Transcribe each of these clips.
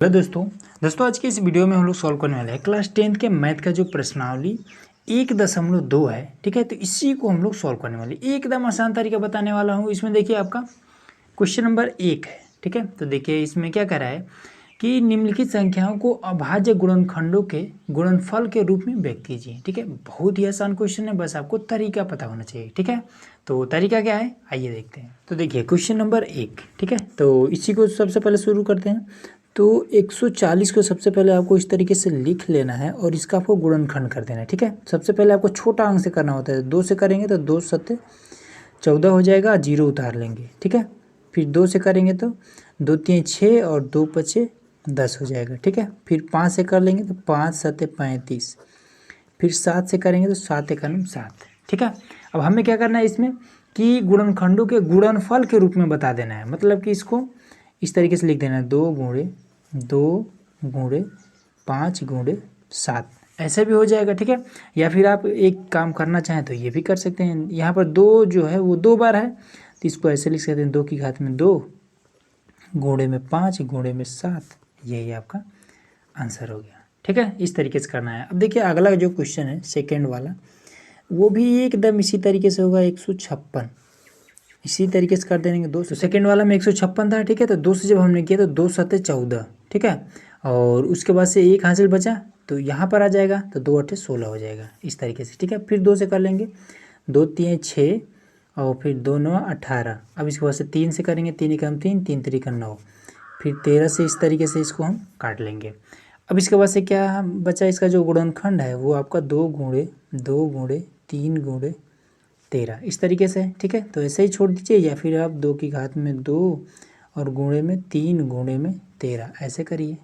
Hello दोस्तों आज की इस वीडियो में हम लोग सॉल्व करने वाले हैं क्लास 10th के मैथ का जो प्रश्नावली 1.2 है। ठीक है, तो इसी को हम लोग सॉल्व करने वाले एकदम आसान तरीका बताने वाला हूँ। इसमें देखिए आपका क्वेश्चन नंबर 1 है। ठीक है, तो देखिए इसमें क्या कह रहा है कि निम्नलिखित संख्याओं को अभाज्य गुणनखंडों के गुणनफल के रूप में व्यक्त कीजिए। ठीक है, बहुत ही आसान क्वेश्चन है, बस आपको तरीका पता होना चाहिए। ठीक है, तो तरीका क्या है आइए देखते हैं। तो देखिए क्वेश्चन नंबर 1, ठीक है, तो इसी को सबसे पहले शुरू करते हैं। तो 140 को सबसे पहले आपको इस तरीके से लिख लेना है और इसका आपको गुणनखंड कर देना है। ठीक है, सबसे पहले आपको छोटा अंक से करना होता है। 2 से करेंगे तो 2 सत्ते 14 हो जाएगा, 0 उतार लेंगे। ठीक है, फिर 2 से करेंगे तो 2 3 6 और 2 पचे 10 हो जाएगा। ठीक है, फिर 5 से कर लेंगे तो 5 सत्ते 35, फिर 7 से करेंगे तो 7 एकम 7। ठीक है, अब हमें क्या करना है इसमें कि गुणनखंडों के गुणनफल के रूप में बता देना है। मतलब कि इसको इस तरीके से लिख देना है 2 गुणे 5 गुणे 7, ऐसे भी हो जाएगा। ठीक है, या फिर आप एक काम करना चाहें तो ये भी कर सकते हैं। यहाँ पर 2 जो है वो 2 बार है तो इसको ऐसे लिख सकते हैं 2 की घात में 2 गुणे में 5 गुणे में 7, यही आपका आंसर हो गया। ठीक है, इस तरीके से करना है। अब देखिए अगला जो क्वेश्चन है सेकेंड वाला, वो भी एकदम इसी तरीके से होगा। 156 इसी तरीके से कर देंगे। 2 सेकेंड वाला में 156 था। ठीक है, तो 2 से जब हमने किया तो 2 सत्ते 14। ठीक है, और उसके बाद से एक हासिल बचा तो यहाँ पर आ जाएगा तो 2 अट्ठे 16 हो जाएगा इस तरीके से। ठीक है, फिर 2 से कर लेंगे 2 3 6 और फिर 2 9 18। अब इसके बाद से 3 से करेंगे 3 एकम 3 3 त्रिक 9, फिर 13 से इस तरीके से इसको हम काट लेंगे। अब इसके बाद से क्या बचा, इसका जो गुणनखंड है वो आपका 2 गुणे 3 गुणे 13 इस तरीके से। ठीक है, तो ऐसे ही छोड़ दीजिए, या फिर आप 2 की घात में 2 और गुणे में 3 गुणे में 13 ऐसे करिए।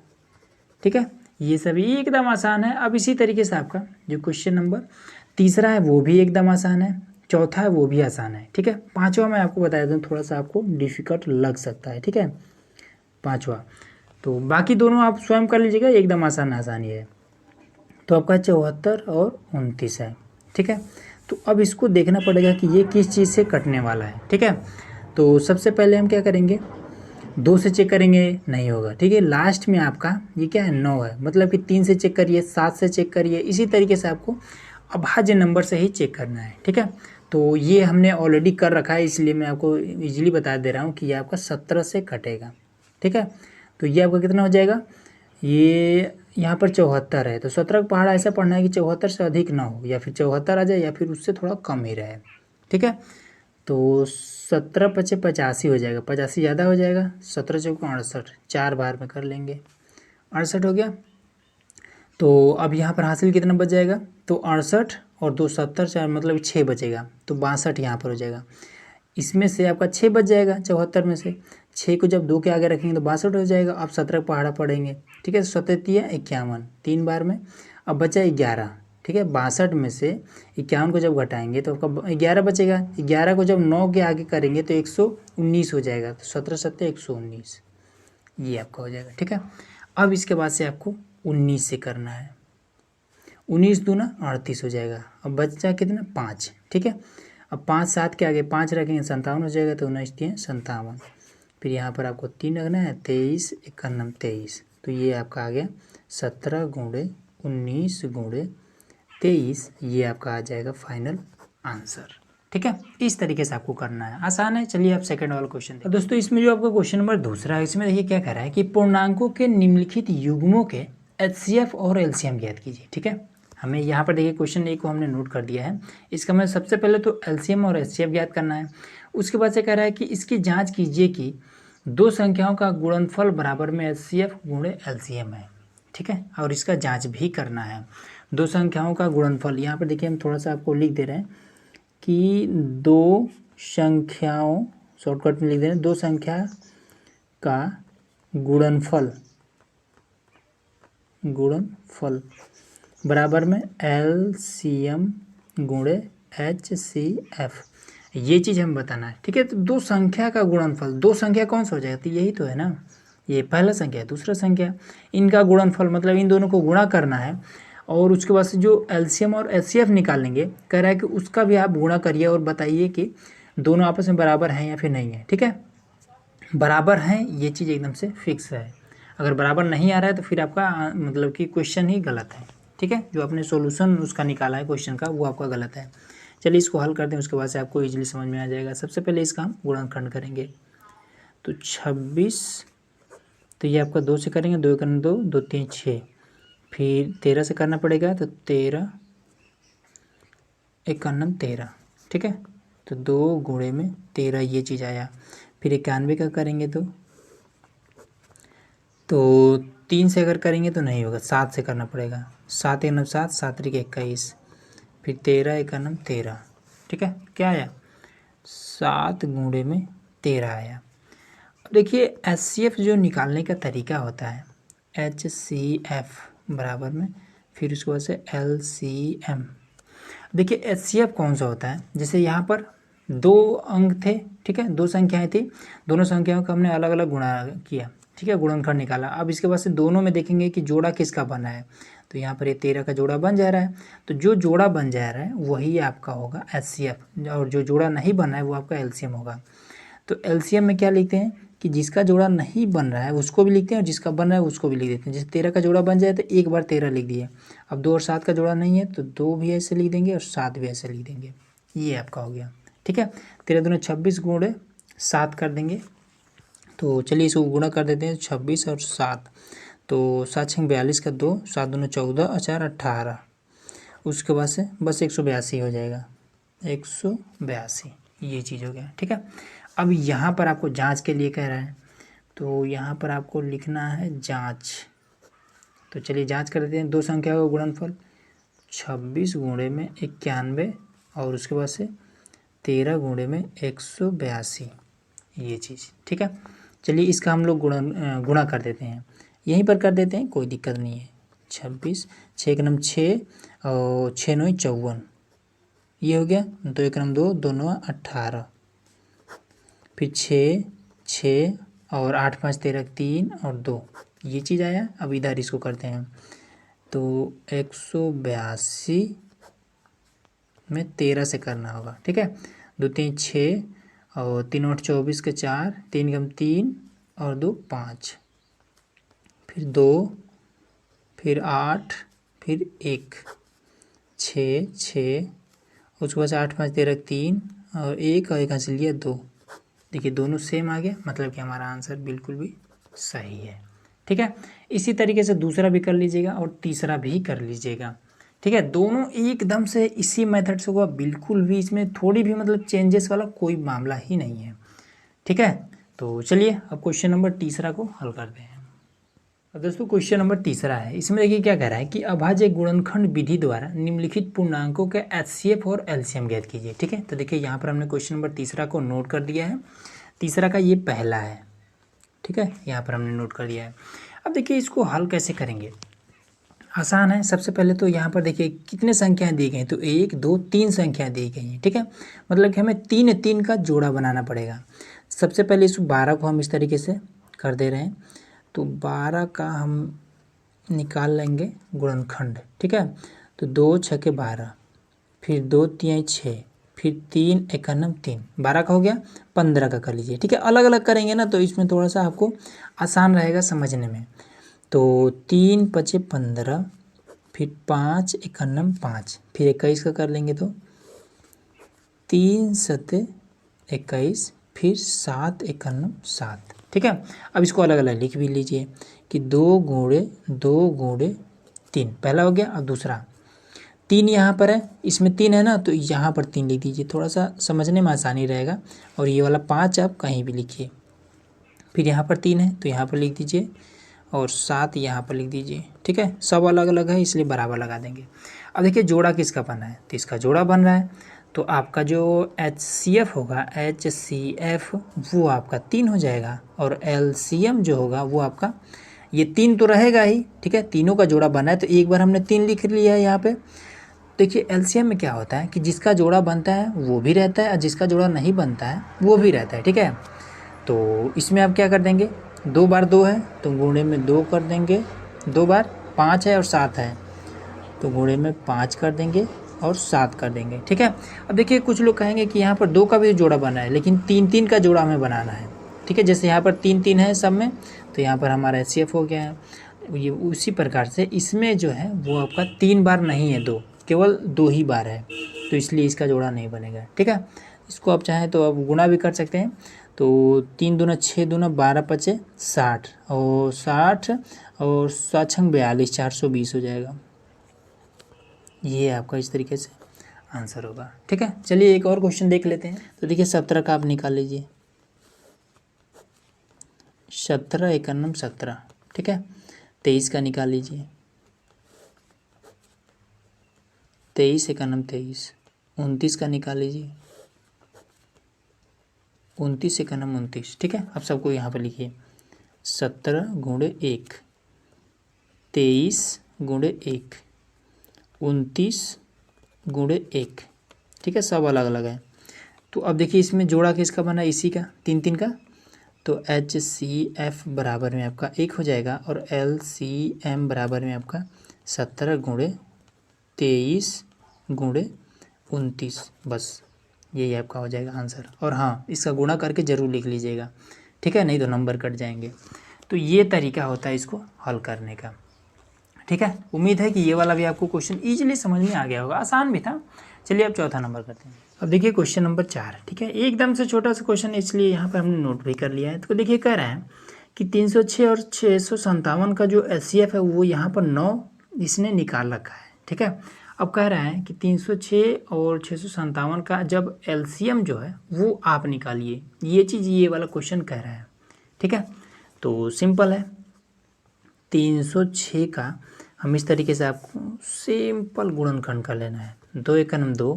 ठीक है, ये सभी एकदम आसान है। अब इसी तरीके से आपका जो क्वेश्चन नंबर तीसरा है वो भी एकदम आसान है, चौथा है वो भी आसान है। ठीक है, पांचवा मैं आपको बता देता हूँ, थोड़ा सा आपको डिफिकल्ट लग सकता है। ठीक है, पांचवा, तो बाकी दोनों आप स्वयं कर लीजिएगा, एकदम आसान ही है। तो आपका 74 और 29 है। ठीक है, तो अब इसको देखना पड़ेगा कि ये किस चीज़ से कटने वाला है। ठीक है, तो सबसे पहले हम क्या करेंगे, 2 से चेक करेंगे, नहीं होगा। ठीक है, लास्ट में आपका ये क्या है 9 है, मतलब कि 3 से चेक करिए, 7 से चेक करिए, इसी तरीके से आपको अभाज्य नंबर से ही चेक करना है। ठीक है, तो ये हमने ऑलरेडी कर रखा है, इसलिए मैं आपको इजीली बता दे रहा हूँ कि ये आपका 17 से कटेगा। ठीक है, तो ये आपका कितना हो जाएगा, ये यहाँ पर 74 है तो 17 का पहाड़ा ऐसा पढ़ना है कि 74 से अधिक ना हो, या फिर 74 आ जाए या फिर उससे थोड़ा कम ही रहे। ठीक है, तो 17 पचे 85 हो जाएगा, 85 ज़्यादा हो जाएगा, 17 चौका 68, 4 बार में कर लेंगे, 68 हो गया। तो अब यहाँ पर हासिल कितना बच जाएगा, तो 68 और 2 70, 4 मतलब 6 बचेगा, तो 62 यहाँ पर हो जाएगा। इसमें से आपका 6 बच जाएगा, 74 में से 6 को जब 2 के आगे रखेंगे तो 62 हो जाएगा। आप 17 पहाड़ा पढ़ेंगे। ठीक है, 17 51 3 बार में, अब बचा 11। ठीक है, 62 में से 51 को जब घटाएंगे तो आपका 11 बचेगा। 11 को जब 9 के आगे करेंगे तो 119 हो जाएगा, तो 17 सत्ते 119, ये आपका हो जाएगा। ठीक है, अब इसके बाद से आपको 19 से करना है, 19 दूना 38 हो जाएगा। अब बचा कितना 5। ठीक है, अब 5 7 के आगे 5 रखेंगे 57 हो जाएगा, तो 19 3 57, फिर यहाँ पर आपको 3 रखना है, 23 51 23, तो ये आपका आ गया 17 गुणे 19 गुणे 23, ये आपका आ जाएगा फाइनल आंसर। ठीक है, इस तरीके से आपको करना है, आसान है। चलिए आप सेकंड वाला क्वेश्चन देखिए। दोस्तों इसमें जो आपका क्वेश्चन नंबर दूसरा है, इसमें देखिए क्या कह रहा है कि पूर्णांकों के निम्नलिखित युग्मों के HCF और LCM ज्ञात कीजिए। ठीक है, हमें यहाँ पर देखिए क्वेश्चन ए को हमने नोट कर दिया है। इसका मैं सबसे पहले तो LCM और HCF ज्ञात करना है। उसके बाद से कह रहा है कि इसकी जांच कीजिए कि दो संख्याओं का गुणनफल बराबर में HCF गुणे LCM है। ठीक है, और इसका जांच भी करना है। दो संख्याओं का गुणनफल, यहाँ पर देखिए हम थोड़ा सा आपको लिख दे रहे हैं कि दो संख्याओं, शॉर्टकट में लिख दे रहे हैं, दो संख्या का गुणनफल बराबर में LCM गुणे HCF, ये चीज़ हमें बताना है। ठीक है, तो दो संख्या का गुणनफल, दो संख्या कौन सा हो जाएगा, तो यही तो है ना, ये पहला संख्या है दूसरा संख्या, इनका गुणनफल मतलब इन दोनों को गुणा करना है। और उसके बाद से जो LCM और HCF निकालेंगे, कह रहा है कि उसका भी आप गुणा करिए और बताइए कि दोनों आपस में बराबर हैं या फिर नहीं है। ठीक है, बराबर हैं ये चीज़ एकदम से फिक्स है। अगर बराबर नहीं आ रहा है तो फिर आपका मतलब कि क्वेश्चन ही गलत है, ठीक है। जो आपने सॉल्यूशन उसका निकाला है क्वेश्चन का वो आपका गलत है। चलिए इसको हल करते हैं, उसके बाद से आपको इजीली समझ में आ जाएगा। सबसे पहले इसका हम गुणनखंड करेंगे। तो 26, तो ये आपका 2 से करेंगे, 2 1 2, 2 3 6, फिर 13 से करना पड़ेगा, तो 13 1 13, ठीक है। तो 2 गुणे में 13 ये चीज़ आया। फिर 91 का करेंगे तो 3 से अगर करेंगे तो नहीं होगा, 7 से करना पड़ेगा। 7 1 7, 7 3 21, फिर 13 1 13, ठीक है। क्या आया? 7 गुणे में 13 आया। अब देखिए HCF जो निकालने का तरीका होता है, HCF बराबर में फिर उसके बाद से LCM। देखिए HCF कौन सा होता है, जैसे यहाँ पर 2 अंक थे, ठीक है, 2 संख्याएं थी, दोनों संख्याओं का हमने अलग अलग गुणा किया, ठीक है, गुणनखंड निकाला। अब इसके बाद से दोनों में देखेंगे कि जोड़ा किसका बना है, तो यहाँ पर ये 13 का जोड़ा बन जा रहा है। तो जो जोड़ा बन जा रहा है वही आपका होगा HCF, और जो जोड़ा नहीं बना है वो आपका LCM होगा। तो LCM में क्या लिखते हैं कि जिसका जोड़ा नहीं बन रहा है उसको भी लिखते हैं और जिसका बन रहा है उसको भी लिख देते हैं। जैसे 13 का जोड़ा बन जाए तो एक बार 13 लिख दिए। अब 2 और 7 का जोड़ा नहीं है तो 2 भी ऐसे लिख देंगे और 7 भी ऐसे लिख देंगे। ये आपका हो गया, ठीक है। 13 दूनी 26 गुणे 7 कर देंगे। तो चलिए इसको गुणा कर देते हैं, 26 और 7, तो 7 6 42 का 2, 7 दूनी 14 और 4 18, उसके बाद से बस 182 हो जाएगा, 182 ये चीज़ हो गया, ठीक है। अब यहाँ पर आपको जांच के लिए कह रहा है, तो यहाँ पर आपको लिखना है जांच। तो चलिए जांच कर देते हैं। 2 संख्याओं का गुणनफल 26 गुणे में 91 और उसके बाद से 13 गुणे में 182 ये चीज़, ठीक है। चलिए इसका हम लोग गुणा कर देते हैं, यहीं पर कर देते हैं, कोई दिक्कत नहीं है। 26 6 1 6 और 6 9 54 ये हो गया। 2 1 2, 2 9 18, फिर 6 6 और 8 5 13 3 और 2 ये चीज़ आया। अब इधर इसको करते हैं, तो 182 में 13 से करना होगा, ठीक है। 2 3 6 और 3 8 24 के 4, 3 कम 3 और 2 5, फिर 2, फिर 8, फिर 1, 6 6, उसके बाद 8 5 13 3 और 1 और 1 हासिल लिया 2। देखिए दोनों सेम आ गया, मतलब कि हमारा आंसर बिल्कुल भी सही है, ठीक है। इसी तरीके से दूसरा भी कर लीजिएगा और तीसरा भी कर लीजिएगा, ठीक है। दोनों एकदम से इसी मेथड से हुआ, बिल्कुल भी इसमें थोड़ी भी मतलब चेंजेस वाला कोई मामला ही नहीं है, ठीक है। तो चलिए अब क्वेश्चन नंबर तीसरा को हल करते हैं। अब दोस्तों क्वेश्चन नंबर तीसरा है, इसमें देखिए क्या कह रहा है कि अभाज्य गुणनखंड विधि द्वारा निम्नलिखित पूर्णांकों के HCF और LCM ज्ञात कीजिए, ठीक है। तो देखिए यहाँ पर हमने क्वेश्चन नंबर तीसरा को नोट कर दिया है, तीसरा का ये पहला है, ठीक है, यहाँ पर हमने नोट कर दिया है। अब देखिए इसको हल कैसे करेंगे, आसान है। सबसे पहले तो यहाँ पर देखिए कितने संख्याएं दी गई हैं, तो 1 2 3 संख्याएं दी गई हैं, ठीक है। मतलब कि हमें 3 3 का जोड़ा बनाना पड़ेगा। सबसे पहले इस 12 को हम इस तरीके से कर दे रहे हैं, तो 12 का हम निकाल लेंगे गुणनखंड, ठीक है। तो 2 6 के 12, फिर 2 3 6, फिर 3 1 3, 12 का हो गया। 15 का कर लीजिए, ठीक है। अलग अलग करेंगे ना तो इसमें थोड़ा सा आपको आसान रहेगा समझने में। तो 3 5 15, फिर 5 1 5, फिर 21 का कर लेंगे तो 3 7 21, फिर 7 1 7, ठीक है। अब इसको अलग अलग लिख भी लीजिए कि 2 गुणे 3 पहला हो गया। अब दूसरा 3 यहाँ पर है, इसमें 3 है ना, तो यहाँ पर 3 लिख दीजिए, थोड़ा सा समझने में आसानी रहेगा। और ये वाला 5 आप कहीं भी लिखिए। फिर यहाँ पर 3 है तो यहाँ पर लिख दीजिए और 7 यहाँ पर लिख दीजिए, ठीक है। सब अलग अलग है इसलिए बराबर लगा देंगे। अब देखिए जोड़ा किसका बना है, तो इसका जोड़ा बन रहा है, तो आपका जो HCF होगा HCF वो आपका 3 हो जाएगा, और LCM जो होगा वो आपका ये 3 तो रहेगा ही, ठीक है। तीनों का जोड़ा बना है तो एक बार हमने 3 लिख लिया है यहाँ पे। देखिए LCM में क्या होता है कि जिसका जोड़ा बनता है वो भी रहता है और जिसका जोड़ा नहीं बनता है वो भी रहता है, ठीक है। तो इसमें आप क्या कर देंगे, 2 बार 2 है तो गुणे में 2 कर देंगे, 2 बार 5 है और 7 है तो गुणे में 5 कर देंगे और 7 कर देंगे, ठीक है। अब देखिए कुछ लोग कहेंगे कि यहाँ पर 2 का भी जोड़ा बना है लेकिन 3 3 का जोड़ा हमें बनाना है, ठीक है। जैसे यहाँ पर 3 3 है सब में, तो यहाँ पर हमारा HCF हो गया है। ये उसी प्रकार से इसमें जो है वो आपका 3 बार नहीं है, 2 केवल 2 ही बार है, तो इसलिए इसका जोड़ा नहीं बनेगा। ठीक है, इसको आप चाहें तो आप गुणा भी कर सकते हैं। तो 3 दूना 6 दूना 12 पचे 60 और 60 और 7 छंग 42, 420 हो जाएगा। ये आपका इस तरीके से आंसर होगा। ठीक है, चलिए एक और क्वेश्चन देख लेते हैं। तो देखिए 17 का आप निकाल लीजिए, 17 एकन्नम 17। ठीक है, 23 का निकाल लीजिए, 23 एकन्नम 23। 29 का निकाल लीजिए, 29 एकन्नम 29। ठीक है, अब सबको यहाँ पर लिखिए 17 गुणे 1, 23 गुणे 1, 29 गुणे 1। ठीक है, सब अलग अलग है। तो अब देखिए इसमें जोड़ा किसका बना, इसी का, 3 3 का। तो HCF बराबर में आपका 1 हो जाएगा और LCM बराबर में आपका 17 गुणे 23 गुणे 29। बस यही आपका हो जाएगा आंसर। और हाँ, इसका गुणा करके ज़रूर लिख लीजिएगा। ठीक है, नहीं तो नंबर कट जाएंगे। तो ये तरीका होता है इसको हल करने का। ठीक है, उम्मीद है कि ये वाला भी आपको क्वेश्चन ईजिली समझ में आ गया होगा, आसान भी था। चलिए अब चौथा नंबर करते हैं। अब देखिए क्वेश्चन नंबर 4। ठीक है, एकदम से छोटा सा क्वेश्चन, इसलिए यहाँ पर हमने नोट भी कर लिया है। तो देखिए कह रहा है कि 306 और 657 का जो HCF है वो यहाँ पर 9 इसने निकाल रखा है। ठीक है, अब कह रहा है कि 306 और 657 का जब LCM जो है वो आप निकालिए। ये चीज़ ये वाला क्वेश्चन कह रहा है। ठीक है, तो सिंपल है, 306 का हम इस तरीके से आपको सिंपल गुणनखंड कर लेना है। 2 एकन्नम 2,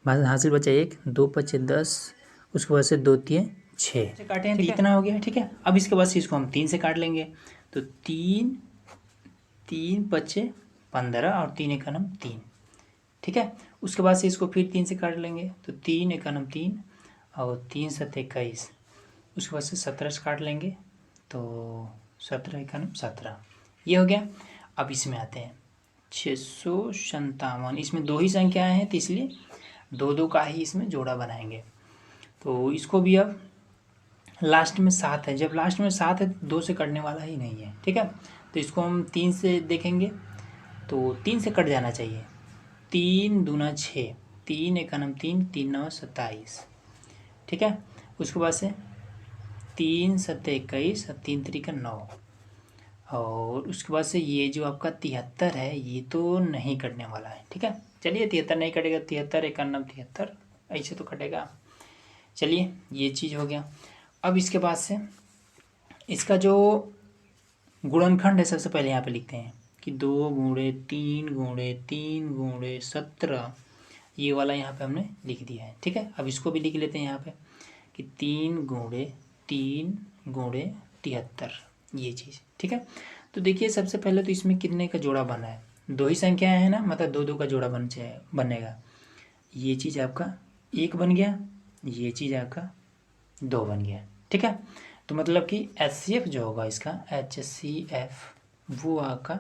हासिल बचा 1, 2 पचे 10, उसके बाद से 2 तिये 6 से काटे हैं तो इतना हो गया। ठीक है, अब इसके बाद से इसको हम 3 से काट लेंगे। तो 3 3 पचे 15 और 3 एकन्नम 3। ठीक है, उसके बाद से इसको फिर 3 से काट लेंगे। तो 3 एकन्नम 3 और 3 7 21। उसके बाद से 17 से काट लेंगे। तो 17 एकन्नम 17, ये हो गया। अब इसमें आते हैं 657। इसमें 2 ही संख्याएं हैं तो इसलिए 2 2 का ही इसमें जोड़ा बनाएंगे। तो इसको भी अब लास्ट में 7 है, जब लास्ट में 7 है तो 2 से कटने वाला ही नहीं है। ठीक है, तो इसको हम 3 से देखेंगे तो 3 से कट जाना चाहिए। 3 दूना 6, 3 एकन्नम 3, 3 9 27। ठीक है, उसके बाद से 3 7 21 और 3 3 9। और उसके बाद से ये जो आपका 73 है ये तो नहीं कटने वाला है। ठीक है, चलिए 73 नहीं कटेगा, 73 एकन्नम 73 ऐसे तो कटेगा। चलिए ये चीज़ हो गया। अब इसके बाद से इसका जो गुणनखंड है सबसे पहले यहाँ पे लिखते हैं कि 2 गुणे 3 गुणे 3 गुणे 17, ये वाला यहाँ पे हमने लिख दिया है। ठीक है, अब इसको भी लिख लेते हैं यहाँ पे कि 3 गुणे 3 गुणे 73, ये चीज़। ठीक है, तो देखिए सबसे पहले तो इसमें कितने का जोड़ा बना है, 2 ही संख्याएं हैं ना, मतलब 2 2 का जोड़ा बनेगा। ये चीज़ आपका 1 बन गया, ये चीज़ आपका 2 बन गया। ठीक है, तो मतलब कि HCF जो होगा इसका HCF वो आपका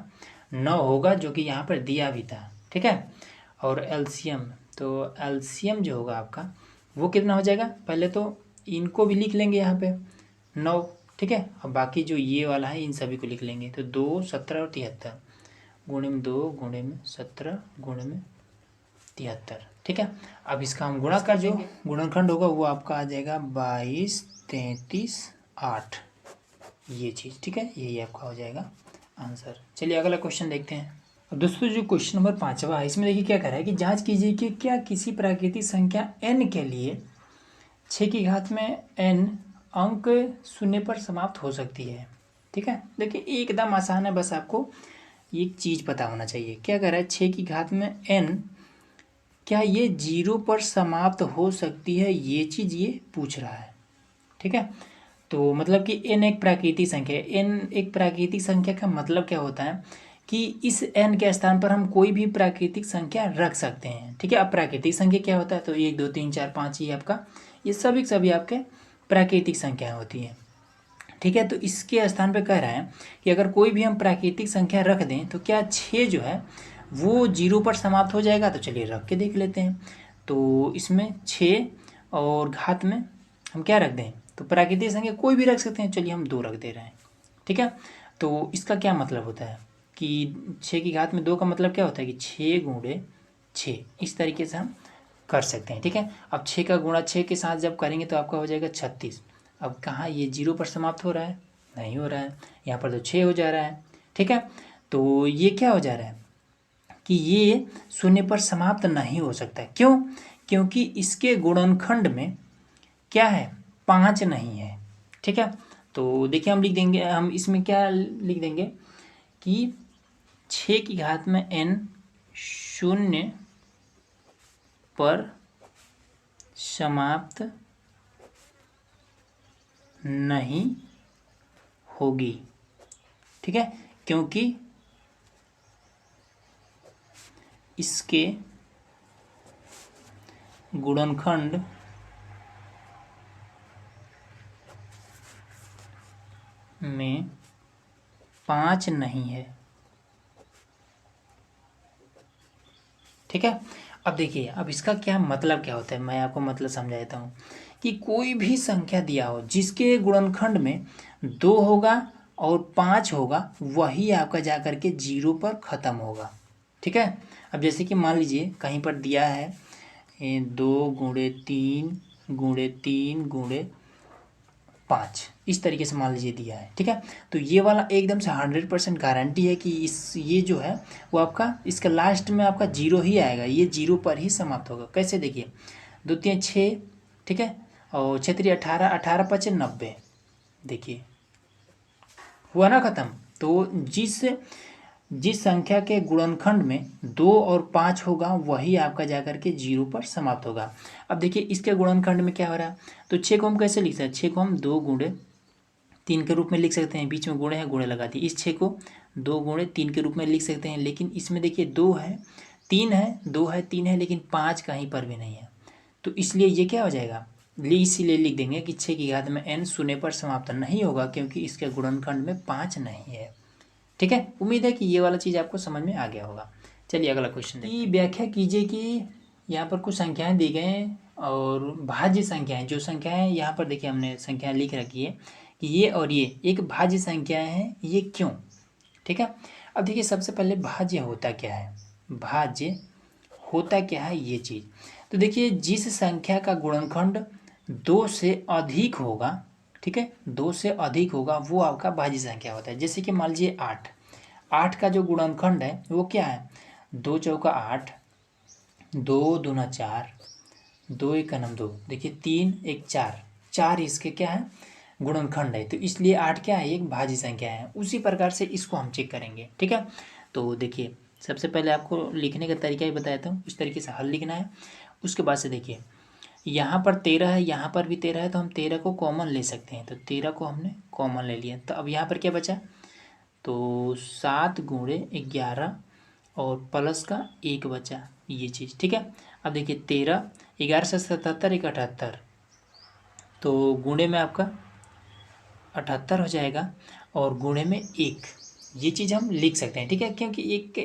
9 होगा, जो कि यहाँ पर दिया भी था। ठीक है, और LCM, तो LCM जो होगा आपका वो कितना हो जाएगा, पहले तो इनको भी लिख लेंगे यहाँ पे 9। ठीक है, अब बाकी जो ये वाला है इन सभी को लिख लेंगे। तो 2 17 और 73 गुणे में 2 गुणे में 17 गुणे में 73। ठीक है, अब इसका हम गुणा कर जो गुणनखंड होगा वो आपका आ जाएगा 22 33 8, ये चीज़। ठीक है, यही आपका हो जाएगा आंसर। चलिए अगला क्वेश्चन देखते हैं। अब दोस्तों जो क्वेश्चन नंबर 5वां है, इसमें देखिए क्या कह रहा है कि जांच कीजिए कि क्या किसी प्राकृतिक संख्या n के लिए 6 की घात में n अंक 0 पर समाप्त हो सकती है। ठीक है, देखिए एकदम आसान है, बस आपको एक चीज़ पता होना चाहिए। क्या कह रहा है, 6 की घात में n क्या ये 0 पर समाप्त हो सकती है, ये चीज़ ये पूछ रहा है। ठीक है, तो मतलब कि n एक प्राकृतिक संख्या है। n एक प्राकृतिक संख्या का मतलब क्या होता है कि इस n के स्थान पर हम कोई भी प्राकृतिक संख्या रख सकते हैं। ठीक है, अब प्राकृतिक संख्या क्या होता है, तो 1 2 3 4 5 ये आपका, ये सभी आपके प्राकृतिक संख्या होती है। ठीक है, तो इसके स्थान पर कह रहा है कि अगर कोई भी हम प्राकृतिक संख्या रख दें तो क्या 6 जो है वो 0 पर समाप्त हो जाएगा। तो चलिए रख के देख लेते हैं। तो इसमें 6 और घात में हम क्या रख दें, तो प्राकृतिक संख्या कोई भी रख सकते हैं। चलिए हम 2 रख दे रहे हैं। ठीक ठीक है। तो इसका क्या मतलब होता है कि 6 की घात में 2 का मतलब क्या होता है कि 6 गुणे 6, इस तरीके से हम कर सकते हैं। ठीक है। अब 6 का गुणा 6 के साथ जब करेंगे तो आपका हो जाएगा 36। अब कहाँ ये 0 पर समाप्त हो रहा है, नहीं हो रहा है, यहाँ पर तो 6 हो जा रहा है। ठीक है। तो ये क्या हो जा रहा है कि ये शून्य पर समाप्त नहीं हो सकता है। क्यों? क्योंकि इसके गुणनखंड में क्या है, 5 नहीं है। ठीक है। तो देखिए हम लिख देंगे, हम इसमें क्या लिख देंगे कि 6 की घात में n शून्य पर समाप्त नहीं होगी। ठीक है। क्योंकि इसके गुणनखंड में 5 नहीं है। ठीक है। अब देखिए, अब इसका क्या मतलब क्या होता है, मैं आपको मतलब समझा देता हूँ कि कोई भी संख्या दिया हो जिसके गुणनखंड में 2 होगा और 5 होगा, वही आपका जा करके 0 पर ख़त्म होगा। ठीक है। अब जैसे कि मान लीजिए कहीं पर दिया है 2 गुणे 3 गुणे 3 गुणे 5, इस तरीके से मान लीजिए दिया है। ठीक है। तो ये वाला एकदम से 100% गारंटी है कि ये जो है वो आपका इसका लास्ट में आपका 0 ही आएगा, ये 0 पर ही समाप्त होगा। कैसे? देखिए, 2 3 6, ठीक है, और 6 3 18, 18 5 90, देखिए हुआ ना ख़त्म। तो जिस संख्या के गुणनखंड में 2 और 5 होगा, वही आपका जाकर के 0 पर समाप्त होगा। अब देखिए इसके गुणनखंड में क्या हो रहा है, तो 6 को हम कैसे लिख सकते हैं? 6 को हम 2 गुणे 3 के रूप में लिख सकते हैं, बीच में गुणे है, गुणे लगा दी। इस 6 को 2 गुणे 3 के रूप में लिख सकते हैं, लेकिन इसमें देखिए 2 है 3 है, 2 है 3 है, लेकिन 5 कहीं पर भी नहीं है। तो इसलिए ये क्या हो जाएगा, इसीलिए लिख देंगे कि 6 की घात में n शून्य पर समाप्त नहीं होगा, क्योंकि इसके गुणनखंड में 5 नहीं है। ठीक है। उम्मीद है कि ये वाला चीज़ आपको समझ में आ गया होगा। चलिए अगला क्वेश्चन देखिए। व्याख्या कीजिए कि यहाँ पर कुछ संख्याएं दी गए हैं और भाज्य संख्याएं, जो संख्याएं यहाँ पर देखिए हमने संख्याएं लिख रखी है कि ये और ये एक भाज्य संख्याएं हैं, ये क्यों? ठीक है। अब देखिए सबसे पहले भाज्य होता क्या है, भाज्य होता क्या है ये चीज़। तो देखिए जिस संख्या का गुणनखंड 2 से अधिक होगा, ठीक है, 2 से अधिक होगा, वो आपका भाज्य संख्या होता है। जैसे कि मान लीजिए 8, 8 का जो गुणनखंड है वो क्या है, 2 चौका 8, 2 दूना 4, 2 एक नम 2, देखिए 3 एक 4, 4 इसके क्या है, गुणनखंड है। तो इसलिए 8 क्या है, एक भाज्य संख्या है। उसी प्रकार से इसको हम चेक करेंगे। ठीक है। तो देखिए सबसे पहले आपको लिखने का तरीका ही बताया था, इस तरीके से हल लिखना है। उसके बाद से देखिए यहाँ पर 13 है, यहाँ पर भी 13 है, तो हम 13 को कॉमन ले सकते हैं। तो 13 को हमने कॉमन ले लिया, तो अब यहाँ पर क्या बचा, तो 7 गुणे 11 और प्लस का 1 बचा, ये चीज़। ठीक है। अब देखिए 13, 11 से 77 एक 78, तो गुणे में आपका 78 हो जाएगा और गुणे में 1, ये चीज़ हम लिख सकते हैं। ठीक है। क्योंकि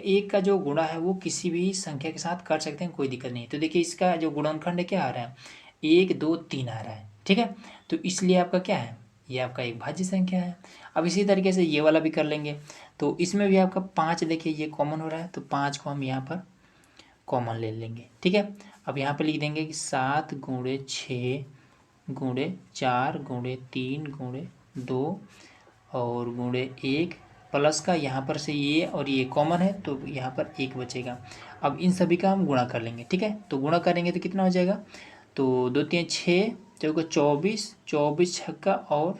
एक का जो गुणा है वो किसी भी संख्या के साथ कर सकते हैं, कोई दिक्कत नहीं। तो देखिए इसका जो गुणनखंड है क्या आ रहा है, 1 2 3 आ रहा है। ठीक है। तो इसलिए आपका क्या है, ये आपका एक भाज्य संख्या है। अब इसी तरीके से ये वाला भी कर लेंगे। तो इसमें भी आपका 5, देखिए ये कॉमन हो रहा है, तो 5 को हम यहाँ पर कॉमन ले लेंगे। ठीक है। अब यहाँ पर लिख देंगे कि 7 गुणे 6 गुणे 4 गुणे 3 गुणे 2 और गुणे 1 प्लस का यहाँ पर से ये और ये कॉमन है, तो यहाँ पर 1 बचेगा। अब इन सभी का हम गुणा कर लेंगे। ठीक है। तो गुणा करेंगे तो कितना हो जाएगा, तो 2 3 6 चौका 24, 24 छक्का और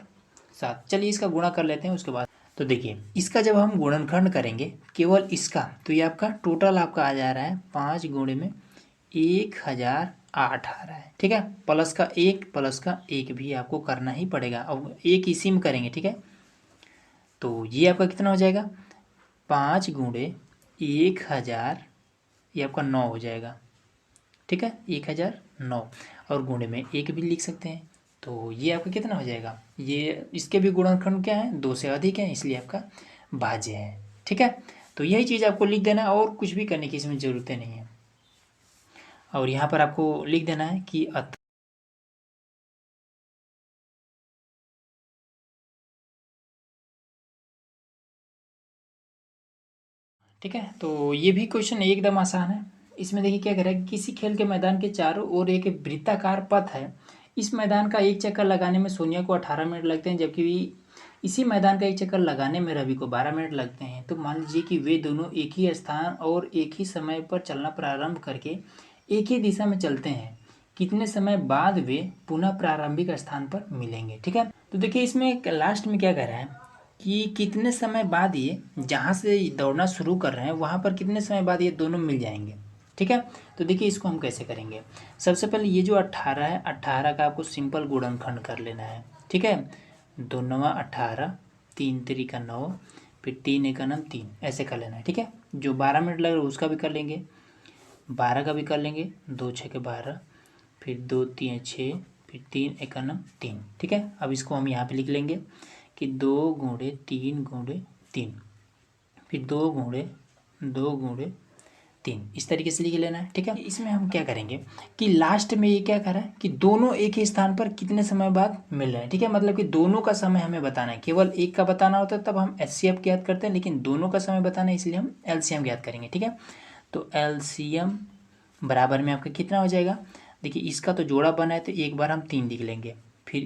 7। चलिए इसका गुणा कर लेते हैं उसके बाद। तो देखिए इसका जब हम गुणनखंड करेंगे केवल इसका, तो ये आपका टोटल आपका आ जा रहा है 5 गुणे में 1008 आ रहा है। ठीक है। प्लस का 1 भी आपको करना ही पड़ेगा। अब एक इसी में करेंगे। ठीक है। तो ये आपका कितना हो जाएगा, 5 गुणे 1000, ये आपका 9 हो जाएगा। ठीक है। 1009 और गुणे में 1 भी लिख सकते हैं। तो ये आपका कितना हो जाएगा, ये इसके भी गुणनखंड क्या है, 2 से अधिक है, इसलिए आपका भाज्य है। ठीक है। तो यही चीज़ आपको लिख देना है, और कुछ भी करने की इसमें ज़रूरत नहीं है। और यहाँ पर आपको लिख देना है कि ठीक है, तो ये भी क्वेश्चन एकदम आसान है। इसमें देखिए क्या कह रहा है, किसी खेल के मैदान के चारों ओर एक वृत्ताकार पथ है। इस मैदान का एक चक्कर लगाने में सोनिया को 18 मिनट लगते हैं, जबकि इसी मैदान का एक चक्कर लगाने में रवि को 12 मिनट लगते हैं। तो मान लीजिए कि वे दोनों एक ही स्थान और एक ही समय पर चलना प्रारंभ करके एक ही दिशा में चलते हैं। कितने समय बाद वे पुनः प्रारंभिक स्थान पर मिलेंगे। ठीक है, तो देखिए इसमें लास्ट में क्या कह रहा है कि कितने समय बाद ये जहाँ से दौड़ना शुरू कर रहे हैं वहाँ पर कितने समय बाद ये दोनों मिल जाएंगे। ठीक है, तो देखिए इसको हम कैसे करेंगे। सबसे पहले ये जो 18 है, 18 का आपको सिंपल गुणनखंड कर लेना है। ठीक है, 2 9 18, 3 3 का 9, फिर 3 1 9 3, ऐसे कर लेना है। ठीक है, जो 12 मिनट लग रहा है उसका भी कर लेंगे, 12 का भी कर लेंगे, 2 6 के 12, फिर 2 3 6, फिर 3 1 9 3। ठीक है, अब इसको हम यहाँ पे लिख लेंगे कि 2 गुणे 3 गुणे 3, फिर 2 गुणे 2 गुणे 3, इस तरीके से लिख लेना है। ठीक है, इसमें हम क्या करेंगे कि लास्ट में ये क्या कर रहा है कि दोनों एक ही स्थान पर कितने समय बाद मिल रहे हैं। ठीक है, मतलब कि दोनों का समय हमें बताना है। केवल एक का बताना होता है तब हम एचसीएफ ज्ञात करते हैं, लेकिन दोनों का समय बताना है इसलिए हम एलसीएम ज्ञात करेंगे। ठीक है, तो एलसीएम बराबर में आपका कितना हो जाएगा। देखिए इसका तो जोड़ा बना है तो एक बार हम 3 लिख लेंगे, फिर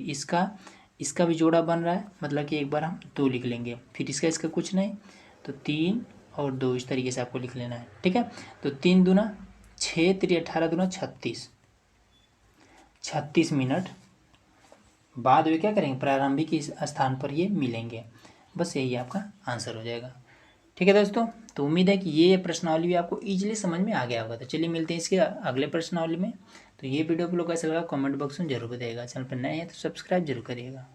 इसका भी जोड़ा बन रहा है मतलब कि एक बार हम 2 लिख लेंगे, फिर इसका कुछ नहीं तो 3 और 2, इस तरीके से आपको लिख लेना है। ठीक है, तो 3 दूना 6, 3 18 दूना 36, 36 मिनट बाद वे क्या करेंगे प्रारंभिक इस स्थान पर ये मिलेंगे। बस यही आपका आंसर हो जाएगा। ठीक है दोस्तों, तो उम्मीद है कि ये प्रश्नावली भी आपको ईजिली समझ में आ गया होगा। तो चलिए मिलते हैं इसके अगले प्रश्नावली में। तो ये वीडियो आप लोग कैसा लगा कमेंट बॉक्स में जरूर बताइएगा। चैनल पर नए हैं तो सब्सक्राइब जरूर करिएगा।